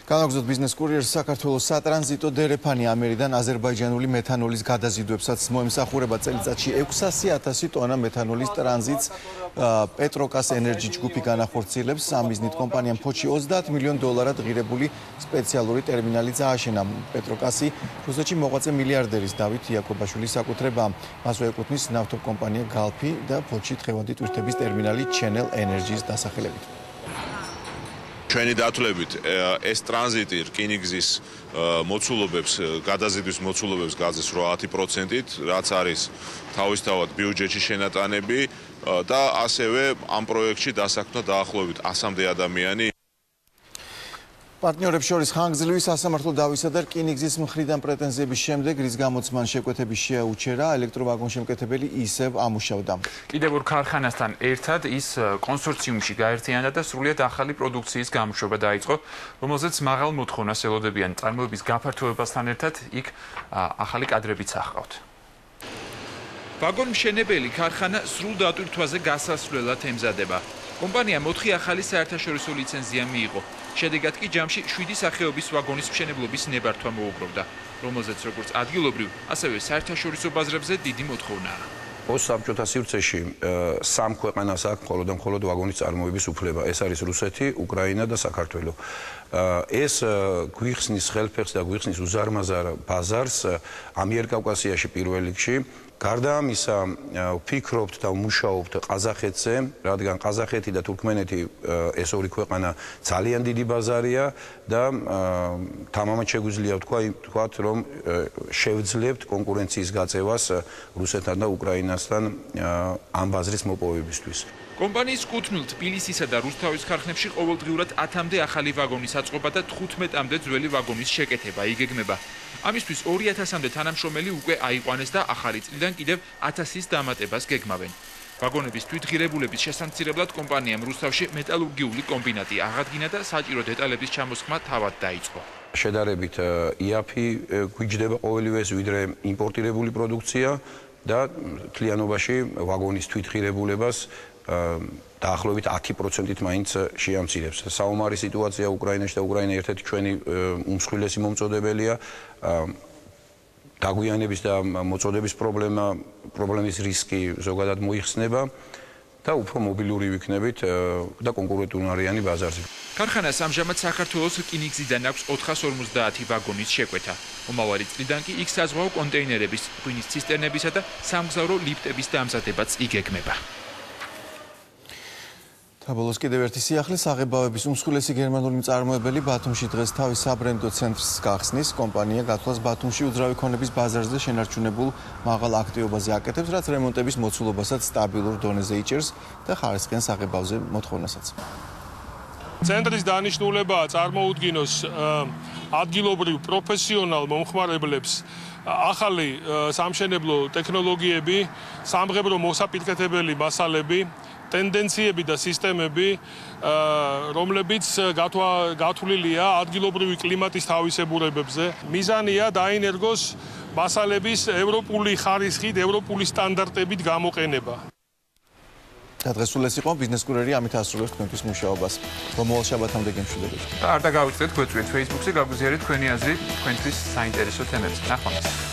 განაგრძოთ ბიზნეს კურიერს საქართველოს სატრანზიტო დერეფანი ამერიდან აზერბაიჯანული მეთანოლის გადაზიდვებსაც მოემსახურება წელიწადში 600,000 ტონა მეთანოლის ტრანზიტს პეტროკას ენერჯი ჯგუფი განახორციელებს. ამ მიზნით კომპანიამ ფოთში $30 მილიონ ღირებული სპეციალური ტერმინალი წააშენა. პეტროკასი რუსეთში მოღვაწე მილიარდერის დავით იაკობაშვილის საკუთრებაა. მასვე ეკუთვნის ნავთობკომპანია გალფი და ფოთში დღევანდელი ტვირთების ტერმინალი Channel Energy-ს დასახელებით. ჩვენი დათვლებით ეს ტრანზიტი რკინიგზის მოცულობებს, გადაზიდვის მოცულობებს გაძლევს 80%-ით, რაც არის თავისთავად ბიუჯეტში შენატანები და ასევე ამ პროექტში დასაქმდა დაახლოებით 100-მდე ადამიანი. პარტნიორებს შორის ხანგრძლივი სასამართლო დავისა და რკინიგზის მხრიდან პრეტენზიების შემდეგ, რის გამოც მან შეკვეთების შეაუჩერა, ელექტროვაგონშემკეთებელი ისევ ამუშავდა. კიდევ ორ ქარხანასთან ერთად ის კონსორციუმში გაერთიანდა და სრულიად ახალი პროდუქციის გამოშვება დაიწყო, რომელზეც მაღალ მოთხოვნას ელოდებიან წარმოების გაფართოებასთან ერთად იქ ახალი კადრებიც ახყავთ. ვაგონმშენებელი ქარხანა სრულ დატვირთვაზე გასასვლელად ემზადება. კომპანიამ 4 ახალი საერთაშორისო ლიცენზია მიიღო. შედეგად კი ჯამში 7 სახეობის ვაგონის მშენებლობის ნებართვა მოუგროვდა, რომელზეც როგორც ადგილობრივ, ასევე საერთაშორისო ბაზრებზე დიდი მოთხოვნაა. საბჭოთა სივრცეში 3 ქვეყანას აქვს მხოლოდ და მხოლოდ ვაგონის წარმოების უფლება. ეს არის რუსეთი, უკრაინა და საქართველო. ეს გვიხსნის ხელფეხს და გვიხსნის უზარმაზარ ბაზარს ამიერკავკასიაში პირველ რიგში. გარდა ამისა, ვფიქრობთ და ვმუშაობთ ყაზახეთზე, რადგან ყაზახეთი და თურქმენეთი ეს ორი ქვეყანა ძალიან დიდი ბაზარია და თამამად შეგვიძლია ვთქვათ, რომ შევძლებთ კონკურენციის გაწევას რუსეთთან და უკრაინასთან ამ ბაზრის მოპოვებისთვის. კომპანიის კუთვნილ თბილისისა და რუსთავის ქარხნებში ყოველდღიურად 10-მდე ახალი ვაგონის აწყობა და 15-მდე ძველი ვაგონის შეკეთება იგეგმება. ამისთვის 2000-მდე თანამშრომელი უკვე აიყვანეს და ახალი წლიდან კიდევ 1000-ის დამატებას გეგმავენ. ვაგონების თვითღირებულების შესამცირებლად კომპანიამ რუსთავში მეტალურგიული კომბინატი აღადგინა და საჭირო დეტალების ჩამოსხმა თავად დაიწყო. შედარებით იაფი გვიჯდება ყოველივეს ვიდრე იმპორტირებული პროდუქცია და თლიანობაში ვაგონის თვითღირებულებას დაახლოებით 10%-ით მაინც შეამცირებს. საომარი სიტუაცია უკრაინაში და უკრაინა ერთ-ერთი ჩვენი უმსხვილესი მომწოდებელია. დაგვიანების და მოწოდების პრობლემის რისკი ზოგადად მოიხსნება და უფრო მობილური ვიქნებით და კონკურენტუნარიანი ბაზარზე. ქარხანას ამჟამად საქართველოს რკინიგზიდან აქვს 450 ვაგონის შეკვეთა. მომავალი წლიდან კი იქ საზღვაო კონტეინერების, ღვინის ცისტერნებისა და სამგზავრო ლიფტების დამზადებაც იგეგმება. საბოლოოს კიდევ ერთი სიახლე საღებავების უმსხვილესი გერმანული მწარმოებელი ბათუმში დღეს თავის საბრენდო ცენტრს გახსნის. კომპანია გათვლას ბათუმში უძრავი ქონების ბაზარზე შენარჩუნებულ მაღალ აქტივობაზე აკეთებს, რაც რემონტების მოცულობასაც სტაბილურ დონეზე იჭერს და ხარისხიან საღებავზე მოთხოვნასაც. ცენტრის დანიშნულებაა წარმოუდგინოს ადგილობრივ პროფესიონალ მომხმარებლებს ახალი სამშენებლო ტექნოლოგიები, სამღებრო მოსაპირკეთებელი მასალები, ტენდენციები და სისტემები, რომლებიც გათვლილია ადგილობრივი კლიმატის თავისებურებებზე. მიზანია დაინერგოს მასალების ევროპული ხარისხით, ევროპული სტანდარტებით გამოყენება. დღეს სულ ეს იყო ბიზნეს კურიერი, ამით ასრულებს თქვენთვის მუშაობას. მომავალ შაბათამდე გემშვიდობებით. და არ დაგავიწყდეთ, გვეწვიეთ Facebook-ზე, გაგვიზიარეთ თქვენი აზრი თქვენთვის საინტერესო თემებზე. ნახვამდის.